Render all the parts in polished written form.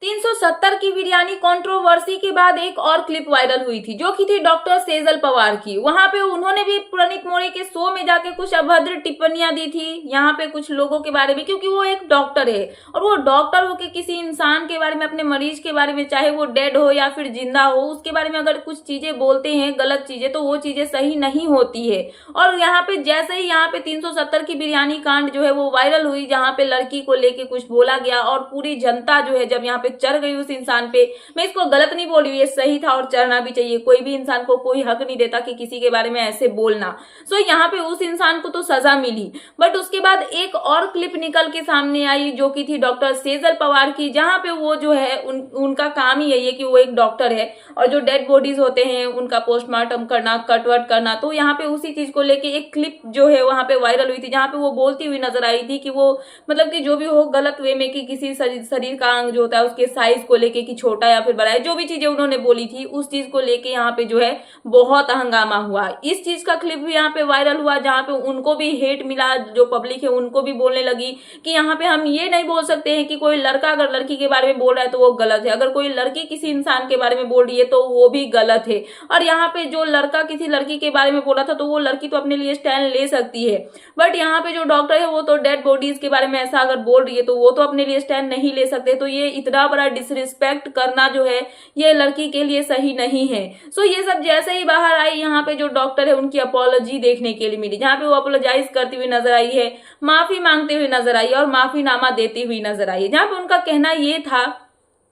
370 की बिरयानी कंट्रोवर्सी के बाद एक और क्लिप वायरल हुई थी जो कि थी डॉक्टर सेजल पवार की। वहां पे उन्होंने भी प्रणीत मोरे के शो में जाके कुछ अभद्र टिप्पणियां दी थी यहाँ पे कुछ लोगों के बारे में, क्योंकि वो एक डॉक्टर है और वो डॉक्टर होके किसी इंसान के बारे में, अपने मरीज के बारे में, चाहे वो डेड हो या फिर जिंदा हो, उसके बारे में अगर कुछ चीजें बोलते हैं गलत चीजें, तो वो चीजें सही नहीं होती है। और यहाँ पे जैसे ही यहाँ पे 370 की बिरयानी कांड जो है वो वायरल हुई, जहाँ पे लड़की को लेके कुछ बोला गया और पूरी जनता जो है जब यहाँ पे चढ़ गई उस इंसान पे। मैं इसको गलत नहीं बोल रही हूँ, ये सही था और चढ़ना भी चाहिए। कोई भी इंसान को कोई हक नहीं देता कि किसी के बारे में ऐसे बोलना। सो यहाँ पे उस इंसान को तो सजा मिली, बट उसके बाद एक और क्लिप निकल के सामने आई जो कि थी डॉक्टर सेजल पवार की, जहाँ पे वो जो है उनका काम ही यही है कि वो एक डॉक्टर है और जो डेड बॉडीज होते हैं उनका पोस्टमार्टम करना, कटवट करना। तो यहाँ पे उसी चीज को लेके एक क्लिप जो है वहां पे वायरल हुई थी, जहाँ पे वो बोलती हुई नजर आई थी कि वो मतलब कि जो भी हो गलत वे में कि किसी शरीर का अंग जो होता है उसके साइज को लेके कि छोटा या फिर बड़ा है, जो भी चीजें उन्होंने बोली थी उस चीज को लेके यहाँ पे जो है बहुत हंगामा हुआ। इस चीज का क्लिप भी यहाँ पे वायरल हुआ, जहाँ पे उनको भी हेट मिला, जो पब्लिक है उनको भी बोलने लगी कि यहाँ पे हम ये नहीं बोल सकते हैं कि कोई लड़का अगर लड़की के बारे में बोल रहा है तो वो गलत है, अगर कोई लड़की किसी इंसान के बारे में बोल रही है तो वो भी गलत है। और यहाँ पे जो लड़का किसी लड़की के बारे में बोला था तो वो लड़की तो अपने लिए स्टैंड ले सकती है, बट यहाँ पे जो डॉक्टर है वो तो डेड बॉडीज के बारे में ऐसा अगर बोल रही है तो वो तो अपने लिए स्टैंड नहीं ले सकते। तो ये इतना बड़ा डिसरिस्पेक्ट करना जो है ये लड़की के लिए सही नहीं है। सो ये सब जैसे ही बाहर आई, यहाँ पे जो डॉक्टर है उनकी अपॉलॉजी देखने के लिए मिली, जहाँ पे वो अपोलोजाइज करती हुई नजर आई है, माफी मांगते हुए नजर आई है और माफीनामा देती हुई नजर आई है। जहाँ पे उनका कहना ये था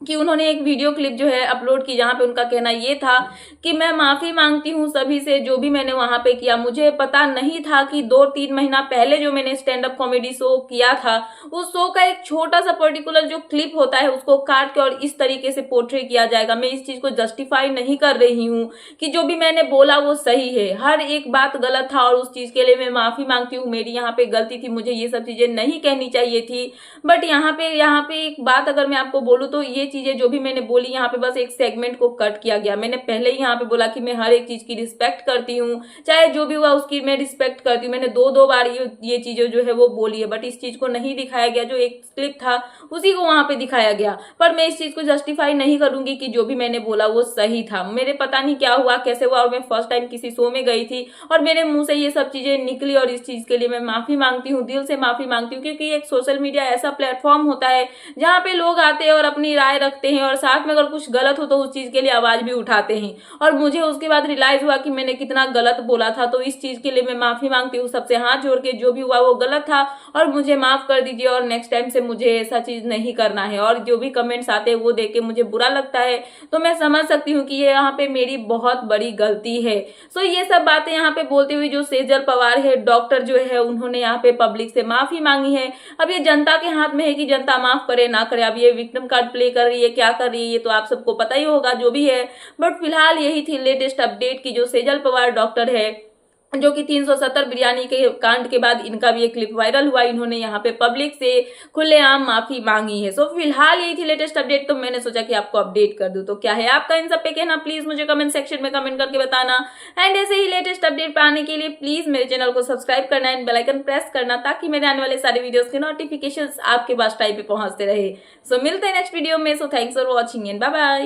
कि उन्होंने एक वीडियो क्लिप जो है अपलोड की, जहां पे उनका कहना ये था कि मैं माफी मांगती हूं सभी से जो भी मैंने वहां पे किया। मुझे पता नहीं था कि 2-3 महीना पहले जो मैंने स्टैंड अप कॉमेडी शो किया था उस शो का एक छोटा सा पर्टिकुलर जो क्लिप होता है उसको काट के और इस तरीके से पोर्ट्रे किया जाएगा। मैं इस चीज को जस्टिफाई नहीं कर रही हूँ कि जो भी मैंने बोला वो सही है, हर एक बात गलत था और उस चीज के लिए मैं माफी मांगती हूँ। मेरी यहाँ पे गलती थी, मुझे ये सब चीजें नहीं कहनी चाहिए थी। बट यहाँ पे एक बात अगर मैं आपको बोलूँ तो ये चीजें जो भी मैंने बोली यहाँ पे बस एक सेगमेंट को कट किया गया। मैंने पहले ही यहाँ पे बोला कि मैं हर एक चीज की रिस्पेक्ट करती हूँ, चाहे जो भी हुआ उसकी मैं रिस्पेक्ट करती हूँ। मैंने दो बार ये चीजें जो है वो बोली है, बट इस चीज को नहीं दिखाया गया। जो एक क्लिप था उसी को वहां पे दिखाया गया, पर मैं इस चीज को जस्टिफाई नहीं करूंगी कि जो भी मैंने बोला वो सही था। मेरे पता नहीं क्या हुआ, कैसे हुआ, और मैं फर्स्ट टाइम किसी शो में गई थी और मेरे मुंह से ये सब चीजें निकली और इस चीज के लिए मैं माफी मांगती हूँ, दिल से माफी मांगती हूँ। क्योंकि एक सोशल मीडिया ऐसा प्लेटफॉर्म होता है जहाँ पे लोग आते हैं और अपनी राय रखते हैं और साथ में अगर कुछ गलत हो तो उस चीज के लिए आवाज भी उठाते हैं। और मुझे उसके बाद रियलाइज हुआ कि मैंने कितना गलत बोला था, तो इस चीज के लिए मैं माफी मांगती हूँ सबसे हाथ जोड़ के। जो भी हुआ वो गलत था और मुझे माफ कर दीजिए और नेक्स्ट टाइम से मुझे ऐसा चीज नहीं करना है। और जो भी कमेंट्स आते हैं वो देख के मुझे बुरा लगता है, तो मैं समझ सकती हूँ कि ये यहाँ पे मेरी बहुत बड़ी गलती है। सो ये सब बातें यहाँ पे बोलते हुए जो सेजल पवार है डॉक्टर जो है उन्होंने यहाँ पे पब्लिक से माफी मांगी है। अब ये जनता के हाथ में है कि जनता माफ करे ना करे। अब ये विक्टिम कार्ड प्ले कर रही है, क्या कर रही है, ये तो आप सबको पता ही होगा जो भी है। बट फिलहाल यही थी लेटेस्ट अपडेट की जो सेजल पवार डॉक्टर है जो कि 370 बिरयानी के कांड के बाद इनका भी एक क्लिप वायरल हुआ, इन्होंने यहाँ पे पब्लिक से खुलेआम माफी मांगी है। सो फिलहाल यही थी लेटेस्ट अपडेट, तो मैंने सोचा कि आपको अपडेट कर दूं। तो क्या है आपका इन सब पे कहना, प्लीज मुझे कमेंट सेक्शन में कमेंट करके बताना। एंड ऐसे ही लेटेस्ट अपडेट पाने के लिए प्लीज मेरे चैनल को सब्सक्राइब करना एंड बेल आइकन प्रेस करना, ताकि मेरे आने वाले सारे वीडियोस के नोटिफिकेशन आपके पास टाइम पे पहुंचते रहे। सो मिलते हैं नेक्स्ट वीडियो में। So thanks for watching and bye bye.